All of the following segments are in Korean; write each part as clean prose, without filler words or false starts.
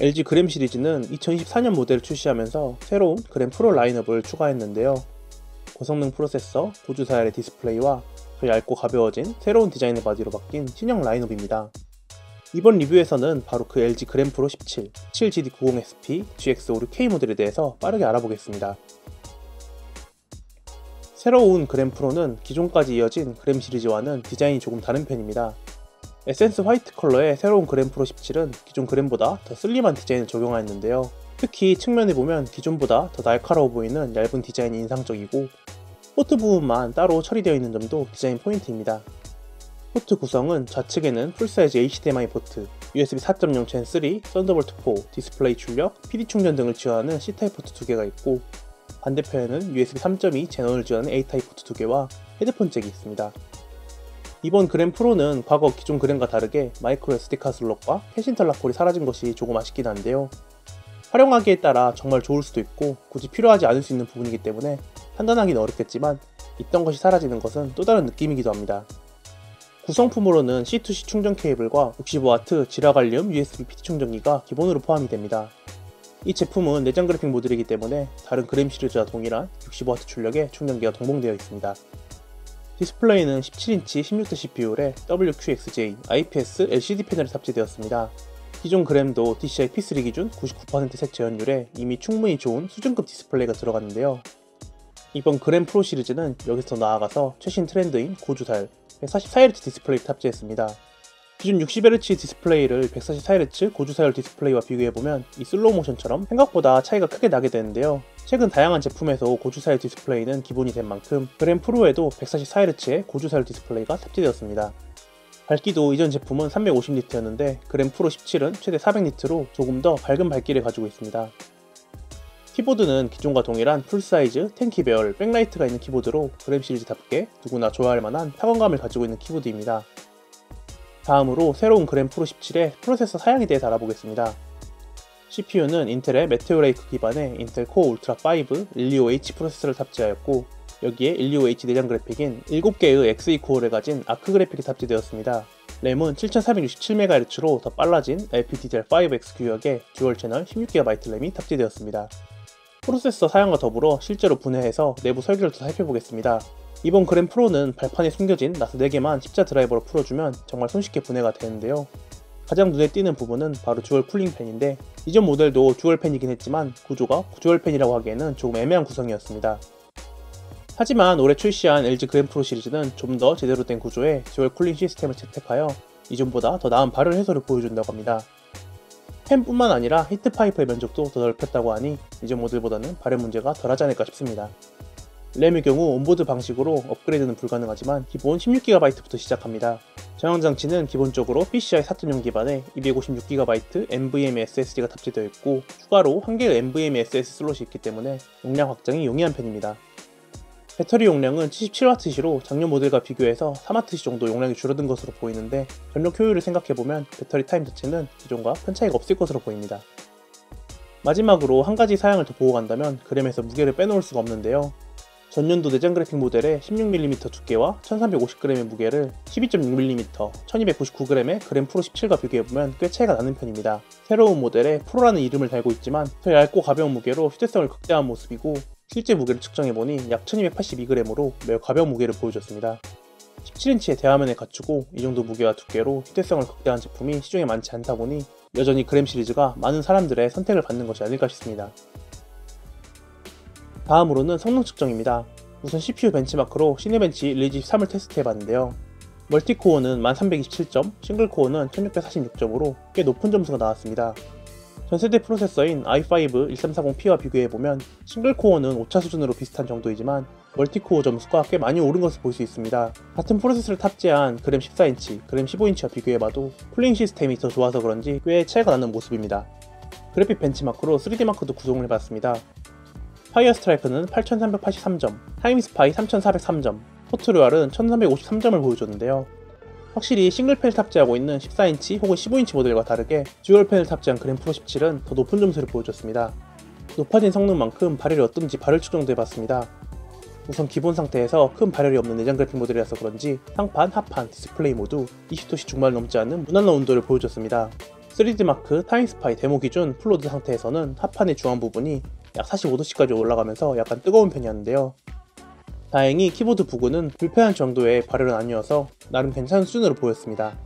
LG 그램 시리즈는 2024년 모델을 출시하면서 새로운 그램 프로 라인업을 추가했는데요. 고성능 프로세서, 고주사열의 디스플레이와 더 얇고 가벼워진 새로운 디자인의 바디로 바뀐 신형 라인업입니다. 이번 리뷰에서는 바로 그 LG 그램 프로 17, 17GD90SP, GX56K 모델에 대해서 빠르게 알아보겠습니다. 새로운 그램 프로는 기존까지 이어진 그램 시리즈와는 디자인이 조금 다른 편입니다. 에센스 화이트 컬러의 새로운 그램 프로 17은 기존 그램보다 더 슬림한 디자인을 적용하였는데요. 특히 측면에 보면 기존보다 더 날카로워 보이는 얇은 디자인이 인상적이고, 포트 부분만 따로 처리되어 있는 점도 디자인 포인트입니다. 포트 구성은 좌측에는 풀사이즈 HDMI 포트, USB 4.0 젠 3, 썬더볼트 4, 디스플레이 출력, PD 충전 등을 지원하는 C타입 포트 2개가 있고, 반대편에는 USB 3.2 젠 1을 지원하는 A타입 포트 2개와 헤드폰 잭이 있습니다. 이번 그램 프로는 과거 기존 그램과 다르게 마이크로 SD카드 슬롯과 캐시 인터락콜이 사라진 것이 조금 아쉽긴 한데요. 활용하기에 따라 정말 좋을 수도 있고 굳이 필요하지 않을 수 있는 부분이기 때문에 판단하기는 어렵겠지만, 있던 것이 사라지는 것은 또 다른 느낌이기도 합니다. 구성품으로는 C2C 충전 케이블과 65W 지라갈륨 USB PD 충전기가 기본으로 포함이 됩니다. 이 제품은 내장 그래픽 모듈이기 때문에 다른 그램 시리즈와 동일한 65W 출력의 충전기가 동봉되어 있습니다. 디스플레이는 17인치 16대 CPU의 WQXJ IPS LCD 패널이 탑재되었습니다. 기존 그램도 DCI P3 기준 99% 색 재현율에 이미 충분히 좋은 수준급 디스플레이가 들어갔는데요. 이번 그램 프로 시리즈는 여기서 더 나아가서 최신 트렌드인 고주사열 144Hz 디스플레이를 탑재했습니다. 기존 60Hz 디스플레이를 144Hz 고주사열 디스플레이와 비교해보면 이 슬로우 모션처럼 생각보다 차이가 크게 나게 되는데요. 최근 다양한 제품에서 고주사열 디스플레이는 기본이 된 만큼 그램 프로에도 144Hz의 고주사열 디스플레이가 탑재되었습니다. 밝기도 이전 제품은 350니트였는데 그램 프로 17은 최대 400니트로 조금 더 밝은 밝기를 가지고 있습니다. 키보드는 기존과 동일한 풀사이즈 10키 배열 백라이트가 있는 키보드로 그램 시리즈답게 누구나 좋아할 만한 타건감을 가지고 있는 키보드입니다. 다음으로 새로운 그램 프로 17의 프로세서 사양에 대해서 알아보겠습니다. CPU는 인텔의 메테오 레이크 기반의 인텔 코어 울트라 5 125H 프로세서를 탑재하였고, 여기에 125H 내장 그래픽인 7개의 Xe 코어를 가진 아크 그래픽이 탑재되었습니다. 램은 7367MHz로 더 빨라진 LPDDR5X 규격의 듀얼 채널 16GB 램이 탑재되었습니다. 프로세서 사양과 더불어 실제로 분해해서 내부 설계를 더 살펴보겠습니다. 이번 그램 프로는 발판에 숨겨진 나스 4개만 십자 드라이버로 풀어주면 정말 손쉽게 분해가 되는데요. 가장 눈에 띄는 부분은 바로 듀얼 쿨링 팬인데, 이전 모델도 듀얼 팬이긴 했지만 구조가 듀얼 팬이라고 하기에는 조금 애매한 구성이었습니다. 하지만 올해 출시한 LG 그램 프로 시리즈는 좀 더 제대로 된 구조의 듀얼 쿨링 시스템을 채택하여 이전보다 더 나은 발열 해소를 보여준다고 합니다. 팬뿐만 아니라 히트 파이프의 면적도 더 넓혔다고 하니 이전 모델보다는 발열 문제가 덜하지 않을까 싶습니다. 램의 경우 온보드 방식으로 업그레이드는 불가능하지만 기본 16GB부터 시작합니다. 저장 장치는 기본적으로 PCI 4.0 기반의 256GB NVMe SSD가 탑재되어 있고, 추가로 1개의 NVMe SS 슬롯이 있기 때문에 용량 확장이 용이한 편입니다. 배터리 용량은 77W시로 작년 모델과 비교해서 3W시 정도 용량이 줄어든 것으로 보이는데, 전력 효율을 생각해보면 배터리 타임 자체는 기존과 큰 차이가 없을 것으로 보입니다. 마지막으로 한 가지 사양을 더 보고 간다면 그램에서 무게를 빼놓을 수가 없는데요. 전년도 내장 그래픽 모델의 16mm 두께와 1350g의 무게를 12.6mm, 1299g의 그램 프로 17과 비교해보면 꽤 차이가 나는 편입니다. 새로운 모델에 프로라는 이름을 달고 있지만 더 얇고 가벼운 무게로 휴대성을 극대화한 모습이고, 실제 무게를 측정해보니 약 1282g으로 매우 가벼운 무게를 보여줬습니다. 17인치의 대화면을 갖추고 이 정도 무게와 두께로 휴대성을 극대화한 제품이 시중에 많지 않다 보니 여전히 그램 시리즈가 많은 사람들의 선택을 받는 것이 아닐까 싶습니다. 다음으로는 성능 측정입니다. 우선 CPU 벤치마크로 시네벤치 릴리지 13을 테스트해봤는데요. 멀티코어는 1327점, 싱글코어는 1646점으로 꽤 높은 점수가 나왔습니다. 전세대 프로세서인 i5 1340P와 비교해보면 싱글코어는 5차 수준으로 비슷한 정도이지만 멀티코어 점수가 꽤 많이 오른 것을 볼 수 있습니다. 같은 프로세서를 탑재한 그램 14인치, 그램 15인치와 비교해봐도 쿨링 시스템이 더 좋아서 그런지 꽤 차이가 나는 모습입니다. 그래픽 벤치마크로 3D마크도 구성을 해봤습니다. 파이어 스트라이크는 8383점, 타임스파이 3403점, 포트로얄은 1353점을 보여줬는데요. 확실히 싱글팬을 탑재하고 있는 14인치 혹은 15인치 모델과 다르게 듀얼팬을 탑재한 그램 프로 17은 더 높은 점수를 보여줬습니다. 높아진 성능만큼 발열이 어떤지 발열 측정도 해봤습니다. 우선 기본 상태에서 큰 발열이 없는 내장 그래픽 모델이라서 그런지 상판, 하판, 디스플레이 모두 20도씨 중반을 넘지 않는 무난한 온도를 보여줬습니다. 3D마크 타임스파이 데모 기준 풀로드 상태에서는 합판의 중앙 부분이 약 45도씨까지 올라가면서 약간 뜨거운 편이었는데요. 다행히 키보드 부근은 불편한 정도의 발열은 아니어서 나름 괜찮은 수준으로 보였습니다.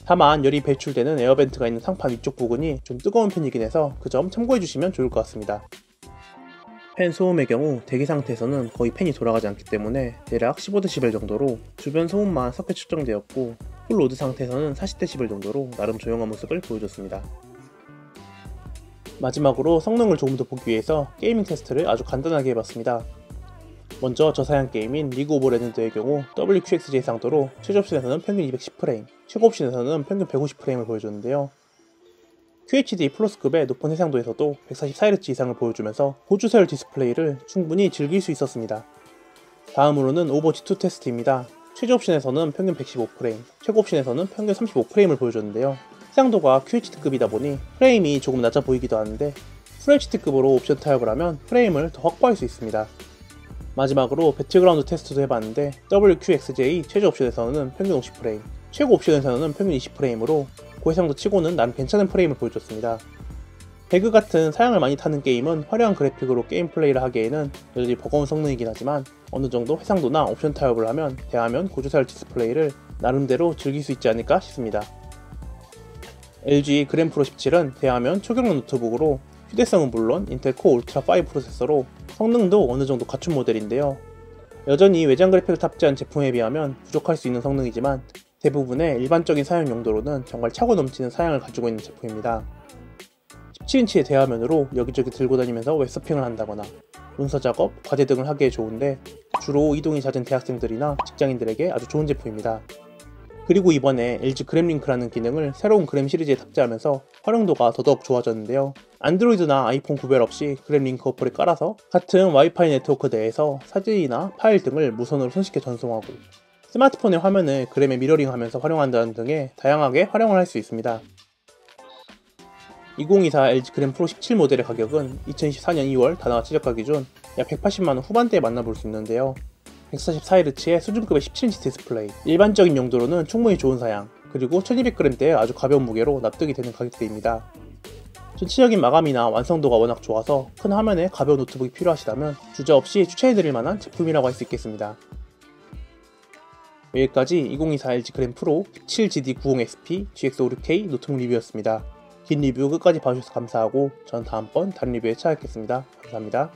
다만 열이 배출되는 에어벤트가 있는 상판 위쪽 부분이 좀 뜨거운 편이긴 해서 그 점 참고해주시면 좋을 것 같습니다. 팬 소음의 경우 대기 상태에서는 거의 팬이 돌아가지 않기 때문에 대략 15dB 정도로 주변 소음만 섞여 측정되었고, 풀로드 상태에서는 40dB 정도로 나름 조용한 모습을 보여줬습니다. 마지막으로 성능을 조금 더 보기 위해서 게이밍 테스트를 아주 간단하게 해봤습니다. 먼저 저사양 게임인 리그 오브 레전드의 경우 WQXJ 해상도로 최저 옵션에서는 평균 210프레임, 최고 옵션에서는 평균 150프레임을 보여줬는데요. QHD 플러스급의 높은 해상도에서도 144Hz 이상을 보여주면서 고주세열 디스플레이를 충분히 즐길 수 있었습니다. 다음으로는 오버워치2 테스트입니다. 최저 옵션에서는 평균 115프레임, 최고 옵션에서는 평균 35프레임을 보여줬는데요. 해상도가 QHD급이다 보니 프레임이 조금 낮아 보이기도 하는데 FHD급으로 옵션 타협을 하면 프레임을 더 확보할 수 있습니다. 마지막으로 배틀그라운드 테스트도 해봤는데 WQXJ 최저 옵션에서는 평균 50프레임, 최고 옵션에서는 평균 20프레임으로 고해상도 치고는 나름 괜찮은 프레임을 보여줬습니다. 배그 같은 사양을 많이 타는 게임은 화려한 그래픽으로 게임 플레이를 하기에는 여전히 버거운 성능이긴 하지만 어느정도 해상도나 옵션 타협을 하면 대화면 고주사열 디스플레이를 나름대로 즐길 수 있지 않을까 싶습니다. LG 그램프로 17은 대화면 초경량 노트북으로 휴대성은 물론 인텔 코어 울트라 5 프로세서로 성능도 어느정도 갖춘 모델인데요. 여전히 외장 그래픽을 탑재한 제품에 비하면 부족할 수 있는 성능이지만 대부분의 일반적인 사용 용도로는 정말 차고 넘치는 사양을 가지고 있는 제품입니다. 17인치의 대화면으로 여기저기 들고 다니면서 웹서핑을 한다거나 문서 작업, 과제 등을 하기에 좋은데 주로 이동이 잦은 대학생들이나 직장인들에게 아주 좋은 제품입니다. 그리고 이번에 LG 그램링크라는 기능을 새로운 그램 시리즈에 탑재하면서 활용도가 더더욱 좋아졌는데요. 안드로이드나 아이폰 구별 없이 그램링크 어플을 깔아서 같은 와이파이 네트워크 내에서 사진이나 파일 등을 무선으로 손쉽게 전송하고 스마트폰의 화면을 그램에 미러링하면서 활용한다는 등의 다양하게 활용을 할 수 있습니다. 2024 LG 그램 프로 17 모델의 가격은 2024년 2월 다나와 최저가 기준 약 180만원 후반대에 만나볼 수 있는데요. 144Hz의 수준급의 17인치 디스플레이, 일반적인 용도로는 충분히 좋은 사양, 그리고 1200g대의 아주 가벼운 무게로 납득이 되는 가격대입니다. 전체적인 마감이나 완성도가 워낙 좋아서 큰 화면에 가벼운 노트북이 필요하시다면 주저없이 추천해드릴 만한 제품이라고 할 수 있겠습니다. 여기까지 2024 LG 그램 프로 17GD90XP GX56K 노트북 리뷰였습니다. 긴 리뷰 끝까지 봐주셔서 감사하고 전 다음번 다른 리뷰에 찾아뵙겠습니다. 감사합니다.